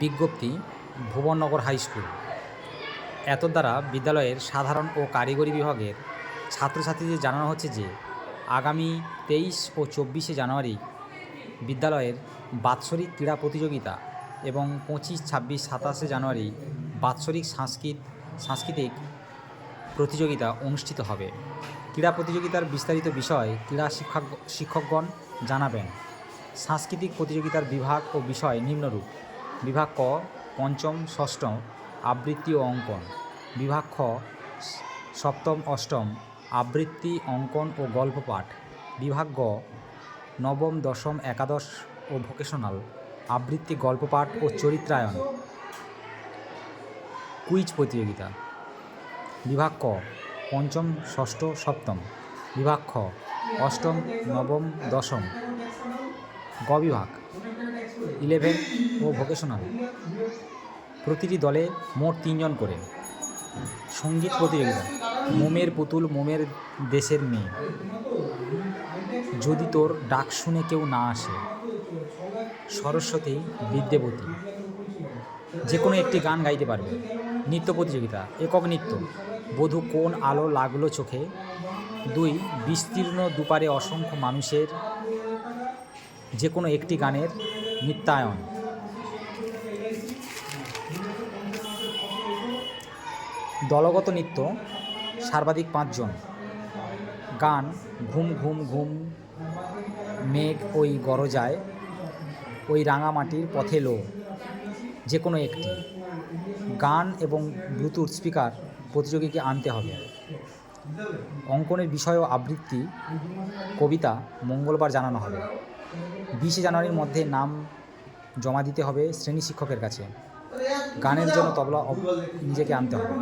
বিজ্ঞপ্তি Bhubannagar high school এত দ্বারা বিদ্যালয়ের সাধারণ ও কারিগরি বিভাগের ছাত্রছাত্রীদের জানানো হচ্ছে যে আগামী 23 ও 24শে জানুয়ারি বিদ্যালয়ের বাৎসরিক ক্রীড়া প্রতিযোগিতা এবং 25, 26, 27শে জানুয়ারি বাৎসরিক সাংস্কৃতিক প্রতিযোগিতা অনুষ্ঠিত হবে। ক্রীড়া প্রতিযোগিতার বিস্তারিত বিষয় ক্রীড়া শিক্ষকগণ জানাবেন। সাংস্কৃতিক প্রতিযোগিতার বিভাগ ও বিষয় নিম্নরূপ: বিভাগ ক পঞ্চম ষষ্ঠ আবৃত্তি ও অঙ্কন, বিভাগ খ সপ্তম অষ্টম আবৃত্তি অঙ্কন ও গল্প পাঠ, বিভাগ গ নবম দশম একাদশ ও ভোকেশনাল আবৃত্তি গল্প পাঠ ও চরিত্রায়ন। কুইজ প্রতিযোগিতা, বিভাগ ক পঞ্চম ষষ্ঠ সপ্তম, বিভাগ খ অষ্টম নবম দশম, গ বিভাগ 11 ও ভোকেশনাল। প্রতিটি দলে মোট 3 জন করে। সঙ্গীত প্রতিযোগিতা, মোমের পুতুল মোমের দেশের মেয়ে, যদি তোর ডাক শুনে কেউ না আসে, সরস্বতী বিদ্যাবতী। যে কোনো একটি গান গাইতে পারবে। নৃত্য প্রতিযোগিতা, একক নৃত্য, বধূ কোন আলো লাগলো চোখে, 2 বিস্তীর্ণ দুপারে অসংখ্য মানুষের যে কোনো একটি গানের নৃত্যায়ন। দলগত নৃত্য, সর্বাধিক 5 জন। গান ঘুম ঘুম ঘুম মেঘ ওই গরজায়, ওই রাঙামাটির পথে লো, যে কোনো একটি। গান এবং ব্লুটুথ স্পিকার প্রতিযোগীকে আনতে হবে। অঙ্কনের বিষয় ও আবৃত্তি কবিতা মঙ্গলবার জানানো হবে। 20শে জানুয়ারির মধ্যে নাম জমা দিতে হবে শ্রেণী শিক্ষকের কাছে। গানের জন্য তবলা নিজেকে আনতে হবে।